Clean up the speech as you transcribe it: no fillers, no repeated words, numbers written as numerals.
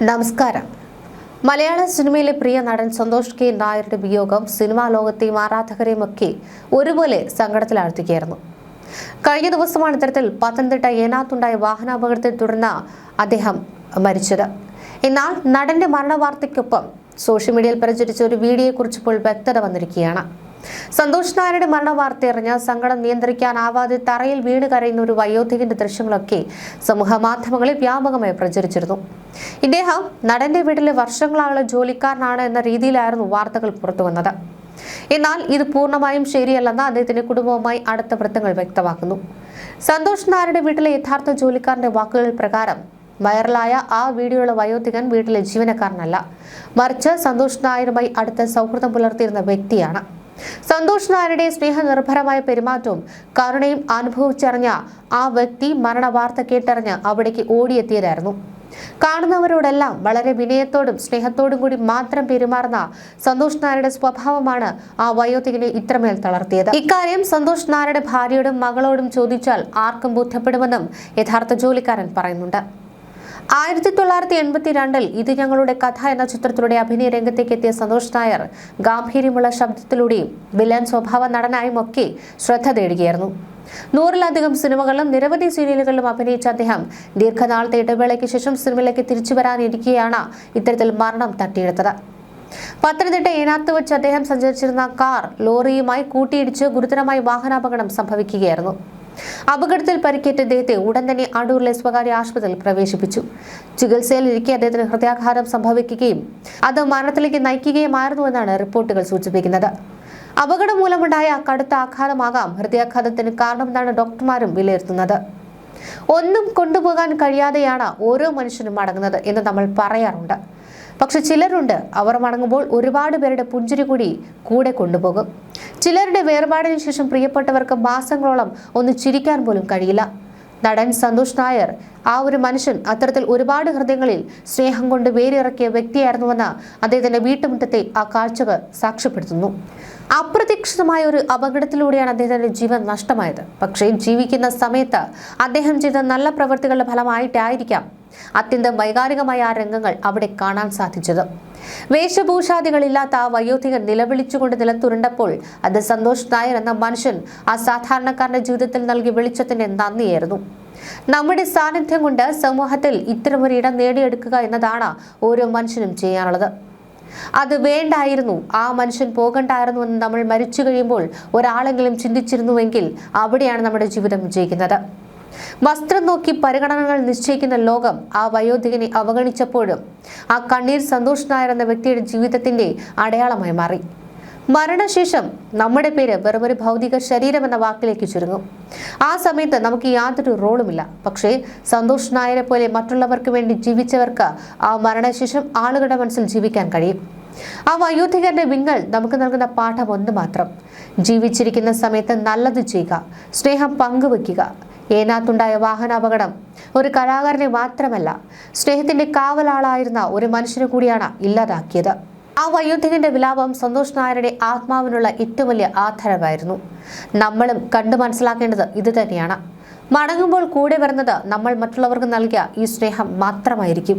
നമസ്കാരം. മലയാള സിനിമയിലെ പ്രിയ നടൻ സന്തോഷ് കെ നായരുടെ വിയോഗം സിനിമാ ലോകത്തെയും ആരാധകരെയുമൊക്കെ ഒരുപോലെ സങ്കടത്തിലാഴ്ത്തുകയായിരുന്നു. കഴിഞ്ഞ ദിവസമാണ് ഇത്തരത്തിൽ പത്തനംതിട്ട ഏനാത്തുണ്ടായ വാഹനാപകടത്തെ തുടർന്ന് അദ്ദേഹം മരിച്ചത്. എന്നാൽ നടന്റെ മരണവാർത്തയ്ക്കൊപ്പം സോഷ്യൽ മീഡിയയിൽ പ്രചരിച്ച ഒരു വീഡിയോയെക്കുറിച്ച് ഇപ്പോൾ വ്യക്തത വന്നിരിക്കുകയാണ്. സന്തോഷ് നായരുടെ മരണവാർത്ത അറിഞ്ഞ് സങ്കടം നിയന്ത്രിക്കാനാവാതെ തറയിൽ വീണ് കരയുന്ന ഒരു വയോധികന്റെ ദൃശ്യങ്ങളൊക്കെ സമൂഹ മാധ്യമങ്ങളിൽ വ്യാപകമായി പ്രചരിച്ചിരുന്നു. ഇദ്ദേഹം നടന്റെ വീട്ടിലെ വർഷങ്ങളായുള്ള ജോലിക്കാരനാണ് എന്ന രീതിയിലായിരുന്നു വാർത്തകൾ പുറത്തുവന്നത്. എന്നാൽ ഇത് പൂർണ്ണമായും ശരിയല്ലെന്ന് അദ്ദേഹത്തിന്റെ കുടുംബവുമായി അടുത്ത വൃത്തങ്ങൾ വ്യക്തമാക്കുന്നു. സന്തോഷ് നായരുടെ വീട്ടിലെ യഥാർത്ഥ ജോലിക്കാരന്റെ വാക്കുകൾ പ്രകാരം വൈറലായ ആ വീഡിയോയിലെ വയോധികൻ വീട്ടിലെ ജീവനക്കാരനല്ല, മറിച്ച് സന്തോഷ് നായരുമായി അടുത്ത സൗഹൃദം പുലർത്തിയിരുന്ന വ്യക്തിയാണ്. സന്തോഷ് നായരുടെ സ്നേഹനിർഭരമായ പെരുമാറ്റവും കരുണയും അനുഭവിച്ചറിഞ്ഞ ആ വ്യക്തി മരണവാർത്ത കേട്ടറിഞ്ഞ് അവിടേക്ക് ഓടിയെത്തിയതായിരുന്നു. കാണുന്നവരോടെല്ലാം വളരെ വിനയത്തോടും സ്നേഹത്തോടും കൂടി മാത്രം പെരുമാറുന്ന സന്തോഷ് നായരുടെ സ്വഭാവമാണ് ആ വയോധികനെ ഇത്രമേൽ തളർത്തിയത്. ഇക്കാര്യം സന്തോഷ് നായരുടെ ഭാര്യയോടും മകളോടും ചോദിച്ചാൽ ആർക്കും ബോധ്യപ്പെടുമെന്നും യഥാർത്ഥ ജോലിക്കാരൻ പറയുന്നുണ്ട്. 1982 ഇത് ഞങ്ങളുടെ കഥ എന്ന ചിത്രത്തിലൂടെ അഭിനയ രംഗത്തേക്ക് എത്തിയ സന്തോഷ് നായർ ഗാംഭീര്യമുള്ള ശബ്ദത്തിലൂടെയും വില്ലൻ സ്വഭാവ നടനായും ഒക്കെ ശ്രദ്ധ നേടുകയായിരുന്നു. 100-ലധികം സിനിമകളിലും നിരവധി സീരിയലുകളിലും അഭിനയിച്ച അദ്ദേഹം ദീർഘനാളത്തെ ഇടവേളയ്ക്ക് ശേഷം സിനിമയിലേക്ക് തിരിച്ചു വരാനിരിക്കെയാണ് ഇത്തരത്തിൽ മരണം തട്ടിയെടുത്തത്. പത്തനംതിട്ട ഏനാത്ത് വെച്ച് അദ്ദേഹം സഞ്ചരിച്ചിരുന്ന കാർ ലോറിയുമായി കൂട്ടിയിടിച്ച് ഗുരുതരമായി വാഹനാപകടം സംഭവിക്കുകയായിരുന്നു. അപകടത്തിൽ പരിക്കേറ്റ അദ്ദേഹത്തെ ഉടൻ തന്നെ അടൂരിലെ സ്വകാര്യ ആശുപത്രിയിൽ പ്രവേശിപ്പിച്ചു. ചികിത്സയിലിരിക്കെ അദ്ദേഹത്തിന് ഹൃദയാഘാതം സംഭവിക്കുകയും അത് മരണത്തിലേക്ക് നയിക്കുകയുമായിരുന്നുവെന്നാണ് റിപ്പോർട്ടുകൾ സൂചിപ്പിക്കുന്നത്. അപകടം മൂലമുണ്ടായ കടുത്ത ആഘാതമാകാം ഹൃദയാഘാതത്തിന് കാരണമെന്നാണ് ഡോക്ടർമാരും വിലയിരുത്തുന്നത്. ഒന്നും കൊണ്ടുപോകാൻ കഴിയാതെയാണ് ഓരോ മനുഷ്യനും മടങ്ങുന്നത് എന്ന് നമ്മൾ പറയാറുണ്ട്. പക്ഷെ ചിലരുണ്ട്, അവർ മടങ്ങുമ്പോൾ ഒരുപാട് പേരുടെ പുഞ്ചിരി കൂടെ കൊണ്ടുപോകും. ചിലരുടെ വേർപാടിന് ശേഷം പ്രിയപ്പെട്ടവർക്ക് മാസങ്ങളോളം ഒന്ന് ചിരിക്കാൻ പോലും കഴിയില്ല. നടൻ സന്തോഷ് നായർ ആ ഒരു മനുഷ്യൻ അത്തരത്തിൽ ഒരുപാട് ഹൃദയങ്ങളിൽ സ്നേഹം കൊണ്ട് വേരിറക്കിയ വ്യക്തിയായിരുന്നുവെന്ന് അദ്ദേഹത്തിന്റെ വീട്ടുമുറ്റത്തെ ആ കാഴ്ചകൾ സാക്ഷ്യപ്പെടുത്തുന്നു. അപ്രതീക്ഷിതമായ ഒരു അപകടത്തിലൂടെയാണ് അദ്ദേഹത്തിന്റെ ജീവൻ നഷ്ടമായത്. പക്ഷേ ജീവിക്കുന്ന സമയത്ത് അദ്ദേഹം ചെയ്ത നല്ല പ്രവൃത്തികളുടെ ഫലമായിട്ടായിരിക്കാം അത്യന്തം വൈകാരികമായ ആ രംഗങ്ങൾ അവിടെ കാണാൻ സാധിച്ചത്. വേഷഭൂഷാദികളില്ലാത്ത ആ വയോധികൻ നിലവിളിച്ചുകൊണ്ട് നിലത്തുരുണ്ടപ്പോൾ അത് സന്തോഷ് നായർ എന്ന മനുഷ്യൻ ആ സാധാരണക്കാരന്റെ ജീവിതത്തിൽ നൽകിയ വെളിച്ചത്തിന്റെ നന്ദിയായിരുന്നു. നമ്മുടെ സാന്നിധ്യം കൊണ്ട് സമൂഹത്തിൽ ഇത്തരമൊരു ഇടം നേടിയെടുക്കുക എന്നതാണ് ഓരോ മനുഷ്യനും ചെയ്യാനുള്ളത്. അത് വേണ്ടായിരുന്നു, ആ മനുഷ്യൻ പോകണ്ടായിരുന്നു എന്ന് നമ്മൾ മരിച്ചു കഴിയുമ്പോൾ ഒരാളെങ്കിലും ചിന്തിച്ചിരുന്നുവെങ്കിൽ അവിടെയാണ് നമ്മുടെ ജീവിതം വിജയിക്കുന്നത്. വസ്ത്രം നോക്കി പരിഗണനകൾ നിശ്ചയിക്കുന്ന ലോകം ആ വയോധികനെ അവഗണിച്ചപ്പോഴും ആ കണ്ണീർ സന്തോഷ് നായർ എന്ന വ്യക്തിയുടെ ജീവിതത്തിന്റെ അടയാളമായി മാറി. മരണശേഷം നമ്മുടെ പേര് വെറുമൊരു ഭൗതിക ശരീരം എന്ന വാക്കിലേക്ക് ചുരുങ്ങും. ആ സമയത്ത് നമുക്ക് യാതൊരു റോളുമില്ല. പക്ഷേ സന്തോഷ് നായരെ പോലെ മറ്റുള്ളവർക്ക് വേണ്ടി ജീവിച്ചവർക്ക് ആ മരണശേഷം ആളുകളുടെ മനസ്സിൽ ജീവിക്കാൻ കഴിയും. ആ വയോധികരുടെ വിങ്ങൽ നമുക്ക് നൽകുന്ന പാഠം ഒന്ന് മാത്രം: ജീവിച്ചിരിക്കുന്ന സമയത്ത് നല്ലത് ചെയ്യുക, സ്നേഹം പങ്കുവെക്കുക. ഏനാത്തുണ്ടായ വാഹനാപകടം ഒരു കലാകാരനെ മാത്രമല്ല, സ്നേഹത്തിന്റെ കാവലാളായിരുന്ന ഒരു മനുഷ്യനെ കൂടിയാണ് ഇല്ലാതാക്കിയത്. ആ വയോധികന്റെ വിലാപം സന്തോഷ് നായരുടെ ആത്മാവിനുള്ള ഏറ്റവും വലിയ ആദരവായിരുന്നു. നമ്മളും കണ്ടു മനസ്സിലാക്കേണ്ടത് ഇത് തന്നെയാണ്. മടങ്ങുമ്പോൾ കൂടെ വരുന്നത് നമ്മൾ മറ്റുള്ളവർക്ക് നൽകിയ ഈ സ്നേഹം മാത്രമായിരിക്കും.